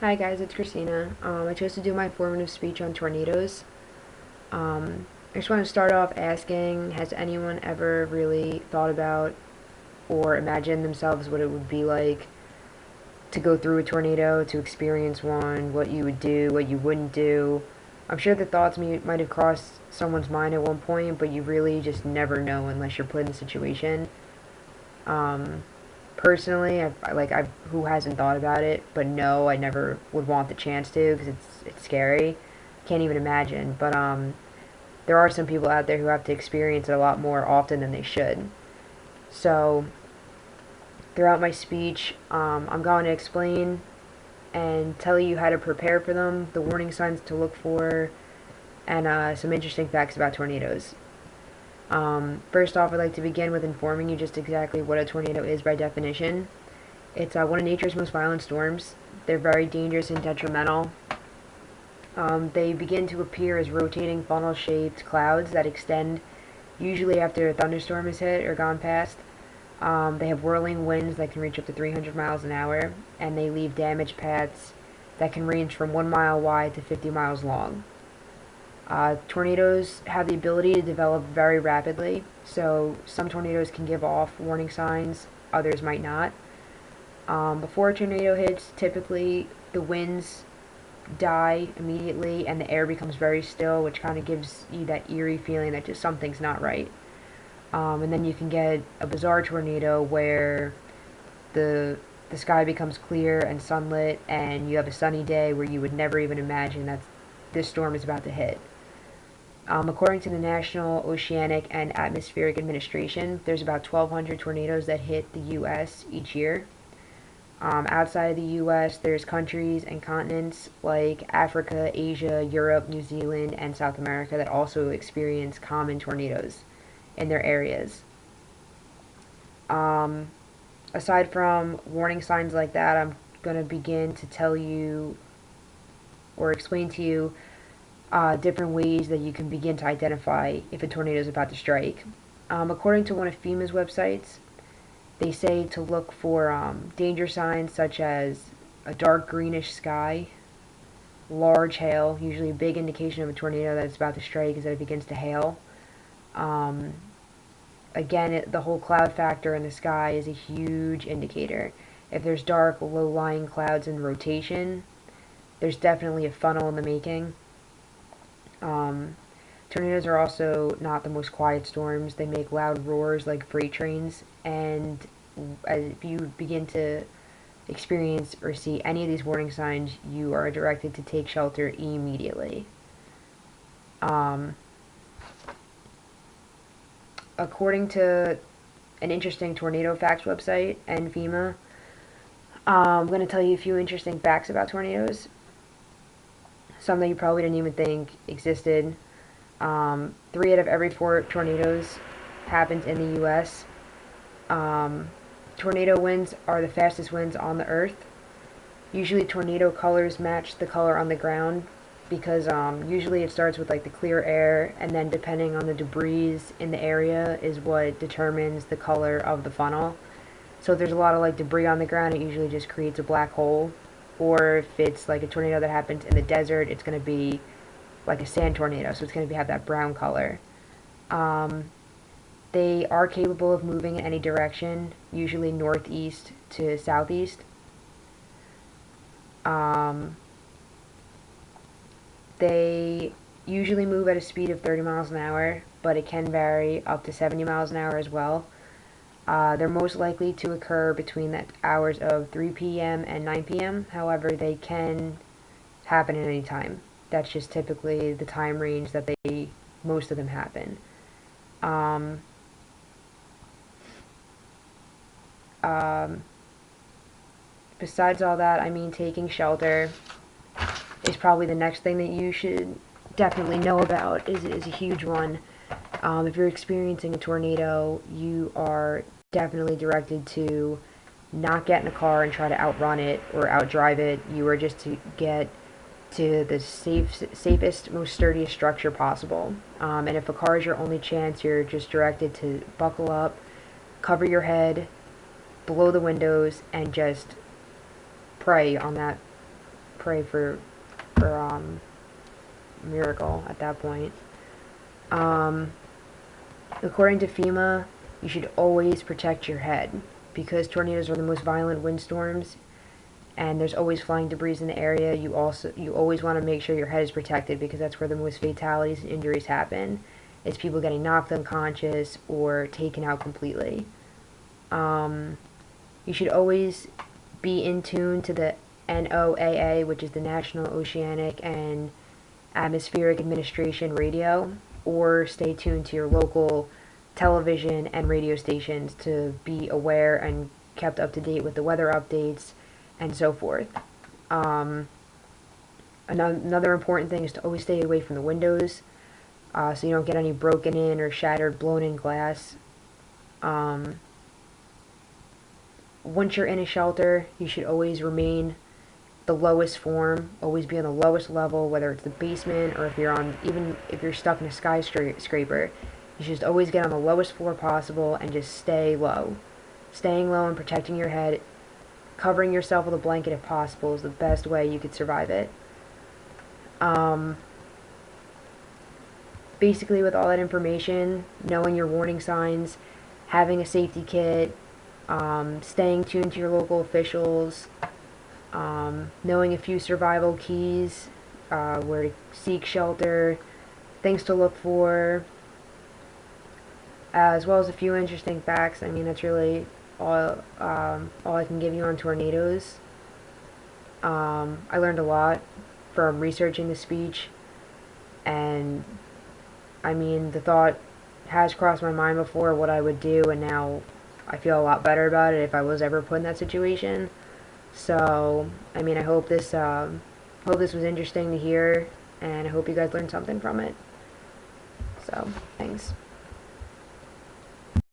Hi guys, it's Christina. I chose to do my informative speech on tornadoes. I just want to start off asking, has anyone ever really thought about or imagined themselves what it would be like to go through a tornado, to experience one, what you would do, what you wouldn't do? I'm sure the thoughts might have crossed someone's mind at one point, but you really just never know unless you're put in the situation. Um, Personally, who hasn't thought about it, but no, I never would want the chance to because it's scary. Can't even imagine. But there are some people out there who have to experience it a lot more often than they should. So throughout my speech, I'm going to explain and tell you how to prepare for them, the warning signs to look for, and some interesting facts about tornadoes. First off, I'd like to begin with informing you just exactly what a tornado is by definition. It's one of nature's most violent storms. They're very dangerous and detrimental. They begin to appear as rotating funnel-shaped clouds that extend usually after a thunderstorm is hit or gone past. They have whirling winds that can reach up to 300 miles an hour, and they leave damaged paths that can range from 1 mile wide to 50 miles long. Tornadoes have the ability to develop very rapidly, so some tornadoes can give off warning signs, others might not. Before a tornado hits, typically the winds die immediately and the air becomes very still, which kind of gives you that eerie feeling that just something's not right. And then you can get a bizarre tornado where the sky becomes clear and sunlit, and you have a sunny day where you would never even imagine that this storm is about to hit. According to the National Oceanic and Atmospheric Administration, there's about 1,200 tornadoes that hit the U.S. each year. Outside of the U.S., there's countries and continents like Africa, Asia, Europe, New Zealand, and South America that also experience common tornadoes in their areas. Um, Aside from warning signs like that, I'm going to begin to tell you or explain to you different ways that you can begin to identify if a tornado is about to strike. According to one of FEMA's websites, they say to look for danger signs such as a dark greenish sky, large hail. Usually a big indication of a tornado that it's about to strike is that it begins to hail. Um, Again, the whole cloud factor in the sky is a huge indicator. If there's dark, low-lying clouds in rotation, there's definitely a funnel in the making. Um, Tornadoes are also not the most quiet storms. They make loud roars like freight trains, and if you begin to experience or see any of these warning signs, you are directed to take shelter immediately. Um, According to an interesting tornado facts website and FEMA, I'm going to tell you a few interesting facts about tornadoes. Some that you probably didn't even think existed. 3 out of every 4 tornadoes happens in the U.S. Tornado winds are the fastest winds on the earth. Usually tornado colors match the color on the ground because usually it starts with like the clear air, and then depending on the debris in the area is what determines the color of the funnel. So if there's a lot of like debris on the ground, it usually just creates a black hole. Or if it's like a tornado that happens in the desert, it's going to be like a sand tornado, so it's going to have that brown color. Um, they are capable of moving in any direction, usually northeast to southeast. Um, they usually move at a speed of 30 miles an hour, but it can vary up to 70 miles an hour as well. They're most likely to occur between the hours of 3 p.m. and 9 p.m. However, they can happen at any time. That's just typically the time range that most of them happen. Um, um, Besides all that, I mean, taking shelter is probably the next thing that you should definitely know about. Is a huge one. If you're experiencing a tornado, you are definitely directed to not get in a car and try to outrun it or outdrive it. You are just to get to the safest, most sturdiest structure possible. And if a car is your only chance, you're just directed to buckle up, cover your head, blow the windows, and just pray on that pray for miracle at that point. According to FEMA, you should always protect your head because tornadoes are the most violent windstorms, and there's always flying debris in the area. You always want to make sure your head is protected because that's where the most fatalities and injuries happen. It's people getting knocked unconscious or taken out completely. You should always be in tune to the NOAA, which is the National Oceanic and Atmospheric Administration radio, or stay tuned to your local television and radio stations to be aware and kept up to date with the weather updates and so forth. Another important thing is to always stay away from the windows so you don't get any broken in or shattered, blown in glass. Once you're in a shelter, you should always remain the lowest form, always be on the lowest level, whether it's the basement or if you're on, even if you're stuck in a skyscraper, you should just always get on the lowest floor possible and just stay low. Staying low and protecting your head, covering yourself with a blanket if possible, is the best way you could survive it. Basically, with all that information, knowing your warning signs, having a safety kit, staying tuned to your local officials, knowing a few survival keys, where to seek shelter, things to look for, as well as a few interesting facts. I mean, that's really all I can give you on tornadoes. I learned a lot from researching the speech, and I mean, the thought has crossed my mind before what I would do, and now I feel a lot better about it if I was ever put in that situation. So, I mean, I hope this was interesting to hear, and I hope you guys learned something from it. So, thanks.